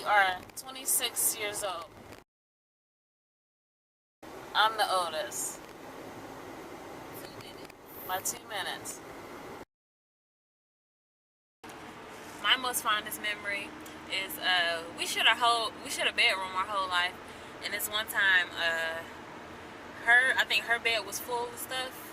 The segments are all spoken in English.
are 26 years old. I'm the oldest. 2 minutes. By 2 minutes. My most fondest memory is we shared a bedroom our whole life, and this one time I think her bed was full of stuff.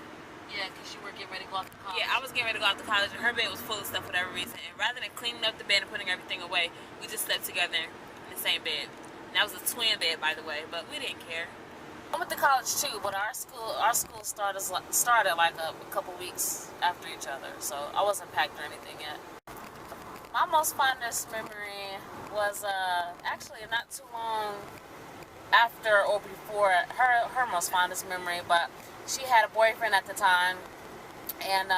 Yeah, because you were getting ready to go off to college. Yeah, I was getting ready to go off to college, and her bed was full of stuff for whatever reason. And rather than cleaning up the bed and putting everything away, we just slept together in the same bed. And that was a twin bed, by the way, but we didn't care. I went to college too, but our school started like a couple weeks after each other, so I wasn't packed or anything yet. My most fondest memory was actually not too long after or before her most fondest memory, but she had a boyfriend at the time, and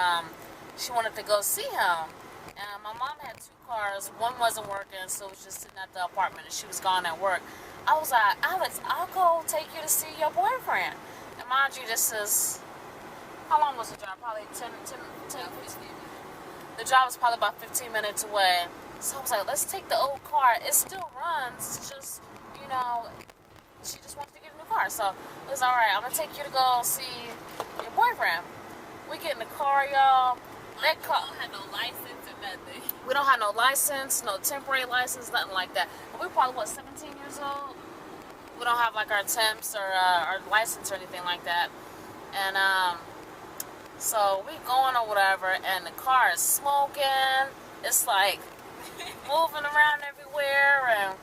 she wanted to go see him. And my mom had 2 cars. One wasn't working, so it was just sitting at the apartment, and she was gone at work. I was like, Alex, I'll go take you to see your boyfriend. And mind you, this is, how long was the drive? Probably 10, 15 minutes. The drive was probably about 15 minutes away. So I was like, let's take the old car. It still runs. It's just, you know, she just wanted to get a new car. So it was all right. I'm going to take you to go see your boyfriend. We get in the car, y'all. That car. We don't have no license or nothing. We don't have no license, no temporary license, nothing like that. But we're probably, 17 years old? We don't have, like, our temps or our license or anything like that. And, so we going or whatever, and the car is smoking. It's, like, moving around everywhere, and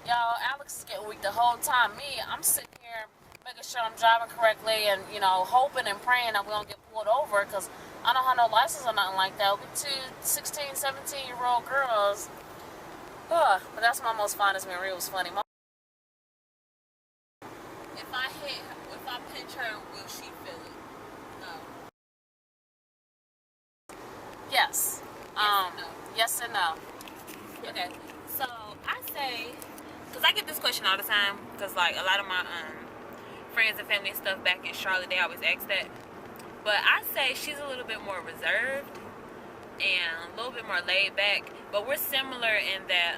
y'all, Alex is getting weak the whole time. Me, I'm sitting here making sure I'm driving correctly and, you know, hoping and praying that we don't get pulled over, because I don't have no license or nothing like that. We're 2 16, 17-year-old girls. But that's my most fondest memory. It was funny. If I pinch her, will she feel it? No. Yes. Yes and no. Okay. So I say, because I get this question all the time, because like a lot of my friends and family and stuff back in Charlotte, they always ask that. But I say she's a little bit more reserved and a little bit more laid back. But we're similar in that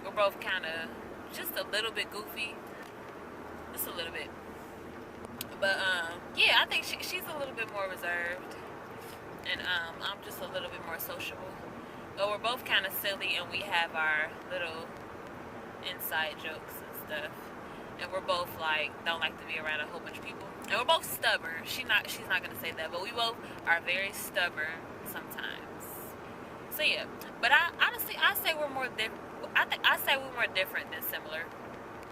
we're both kind of just a little bit goofy. Just a little bit. But yeah, I think she's a little bit more reserved. And I'm just a little bit more sociable. But we're both kind of silly, and we have our little inside jokes and stuff. And we're both like don't like to be around a whole bunch of people. And we're both stubborn. She's not gonna say that, but we both are very stubborn sometimes. So yeah. But I say we're more different. I say we're more different than similar.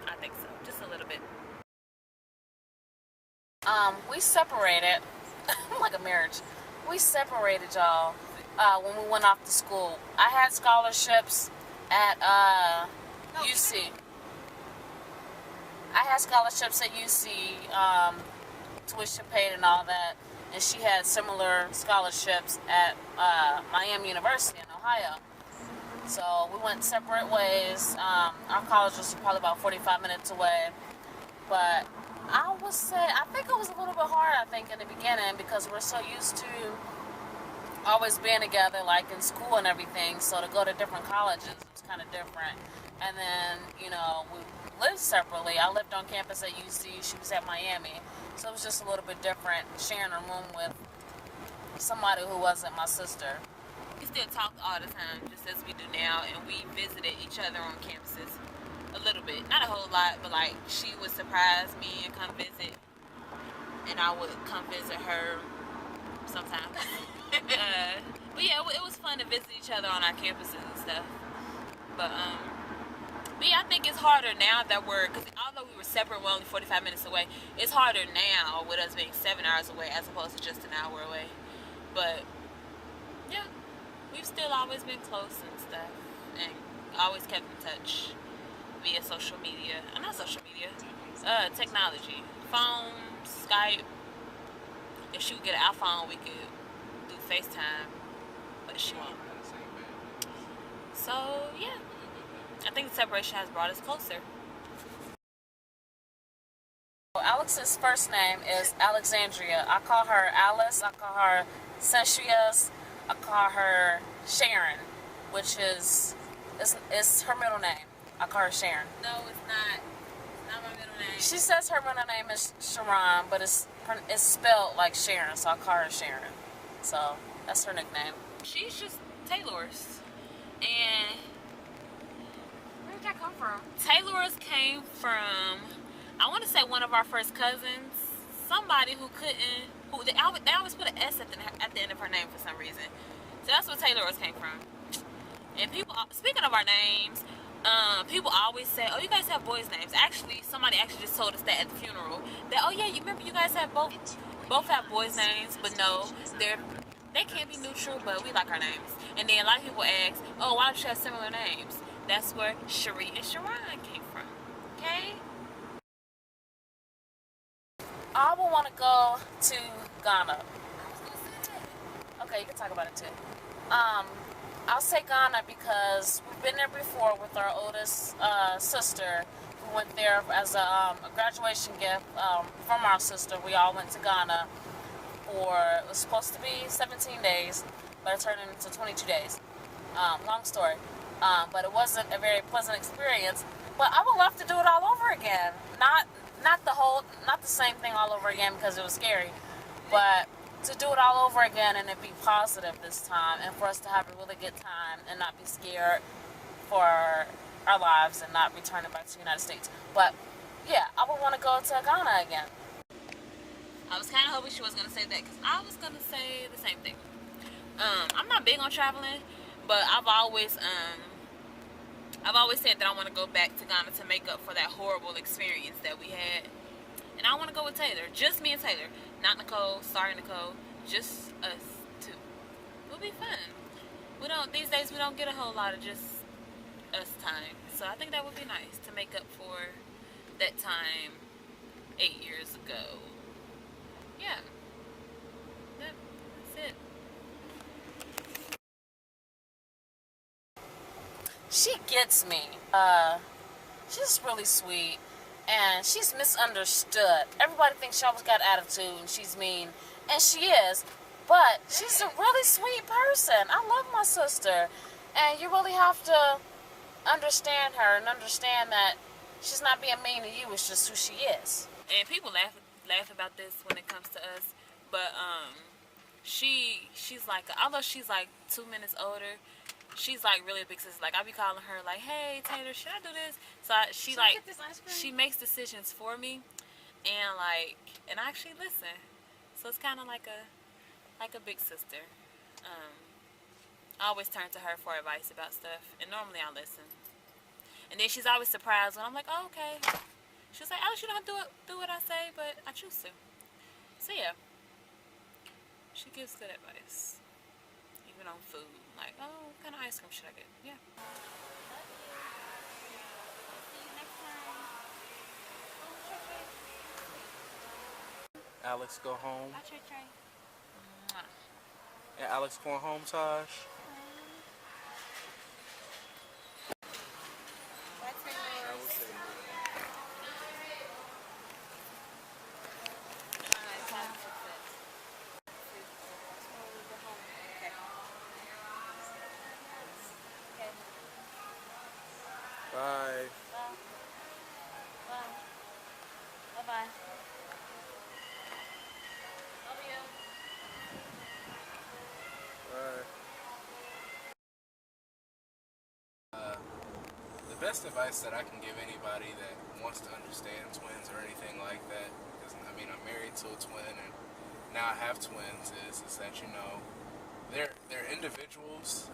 I think so, just a little bit. We separated like a marriage. We separated, y'all, when we went off to school. I had scholarships at UC. I had scholarships at UC, tuition paid and all that, and she had similar scholarships at Miami University in Ohio. So we went separate ways. Our college was probably about 45 minutes away, but I would say, I think it was a little bit hard, in the beginning, because we're so used to always being together, like in school and everything, so to go to different colleges, it was kind of different. And then, you know, we lived separately. I lived on campus at UC, she was at Miami, so it was just a little bit different, sharing a room with somebody who wasn't my sister. We still talk all the time, just as we do now, and we visited each other on campuses. A little bit, not a whole lot, but like she would surprise me and come visit, and I would come visit her sometimes. But yeah, it was fun to visit each other on our campuses and stuff. But yeah, I think it's harder now that because although we were separate, we're only 45 minutes away. It's harder now with us being 7 hours away as opposed to just an hour away. But yeah, we've still always been close and stuff, and always kept in touch via social media. Not social media, technology. Phone, Skype. If she would get an iPhone, we could do FaceTime, but she won't. So, yeah. I think the separation has brought us closer. Alex's first name is Alexandria. I call her Alice. I call her Cecius. I call her Sharon, which is her middle name. I call her Sharon. No, it's not. It's not my middle name. She says her middle name is Sharon, but it's spelled like Sharon, so I call her Sharon. So that's her nickname. She's just Taylor's. And where did that come from? Taylor's came from, I want to say, one of our first cousins. Somebody who couldn't, they always put an S at the end of her name for some reason. So that's where Taylor's came from. And people, speaking of our names, people always say, oh, you guys have boys' names. Actually, somebody actually just told us that at the funeral. That, oh yeah, you remember you guys have both have boys' names, but no, they can't be neutral, but we like our names. And then a lot of people ask, oh, why don't you have similar names? That's where Cherie and Sharon came from. Okay? I would want to go to Ghana. Okay, you can talk about it too. I'll say Ghana because we've been there before with our oldest sister. We went there as a graduation gift from our sister. We all went to Ghana for, it was supposed to be 17 days, but it turned into 22 days. Long story. But it wasn't a very pleasant experience. But I would love to do it all over again. Not the same thing all over again because it was scary, but to do it all over again and it be positive this time, and for us to have a really good time and not be scared for our lives and not returning back to the United States. But yeah, I would want to go to Ghana again. I was kind of hoping she was going to say that because I was going to say the same thing. I'm not big on traveling, but I've always said that I want to go back to Ghana to make up for that horrible experience that we had. And I want to go with Taylor. Just me and Taylor. Not Nicole. Sorry, Nicole. Just us two. It'll be fun. These days we don't get a whole lot of just us time. So I think that would be nice to make up for that time 8 years ago. Yeah. That's it. She gets me. She's really sweet, and she's misunderstood. Everybody thinks she always got attitude and she's mean, and she is, but she's a really sweet person. I love my sister, and you really have to understand her and understand that she's not being mean to you, it's just who she is. And people laugh about this when it comes to us, but she's like, although she's like 2 minutes older, she's like really a big sister. Like I be calling her like, hey Taylor, should I do this? So she makes decisions for me, and I actually listen. So it's kind of like a big sister. I always turn to her for advice about stuff, and normally I listen. And then she's always surprised when I'm like, oh, okay. She's like, Alex, you don't have to do what I say, but I choose to. So yeah, she gives good advice, even on food. Like, oh, what kind of ice cream should I get? Yeah. Alex go home. Bye, Trey Trey. And Alex going home, Taj. Bye. Bye-bye. Love you. Bye. The best advice that I can give anybody that wants to understand twins or anything like that, because I mean I'm married to a twin and now I have twins, is that they're individuals.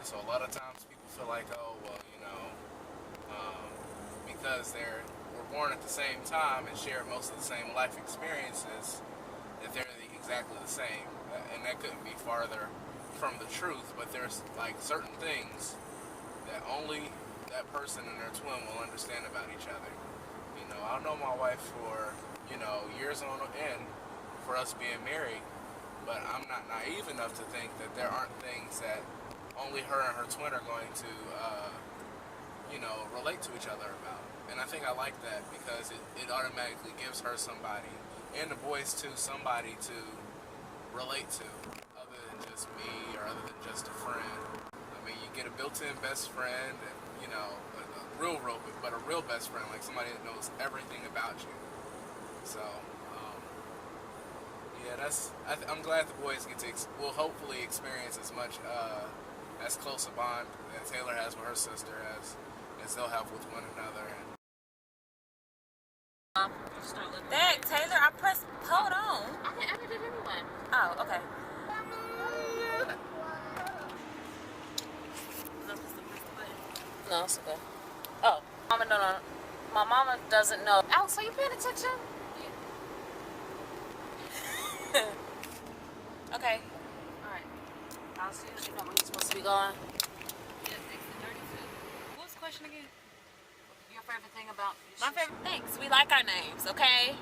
So a lot of times people feel like, oh well, because we're born at the same time and share most of the same life experiences, that they're exactly the same. And that couldn't be farther from the truth, but there's like certain things that only that person and their twin will understand about each other. I've known my wife for, years on end for us being married, but I'm not naive enough to think that there aren't things that only her and her twin are going to relate to each other about. And I think I like that because it automatically gives her somebody, and the boys too, somebody to relate to other than just me or other than just a friend. I mean, you get a built-in best friend and, a but a real best friend, like somebody that knows everything about you. So, yeah, I'm glad the boys will hopefully experience as much, as close a bond that Taylor has with her sister as they'll have with one another. Dang, Taylor, I pressed, hold on. I did everyone. Oh, okay. No, it's okay. Oh, mama, no. My mama doesn't know. Oh, so you paying attention? Yeah. Okay. Alright. I'll see you know when you're supposed to be going. Yes, 6:32. What was the question again? Your favorite thing about My favorite things. We like our names, okay?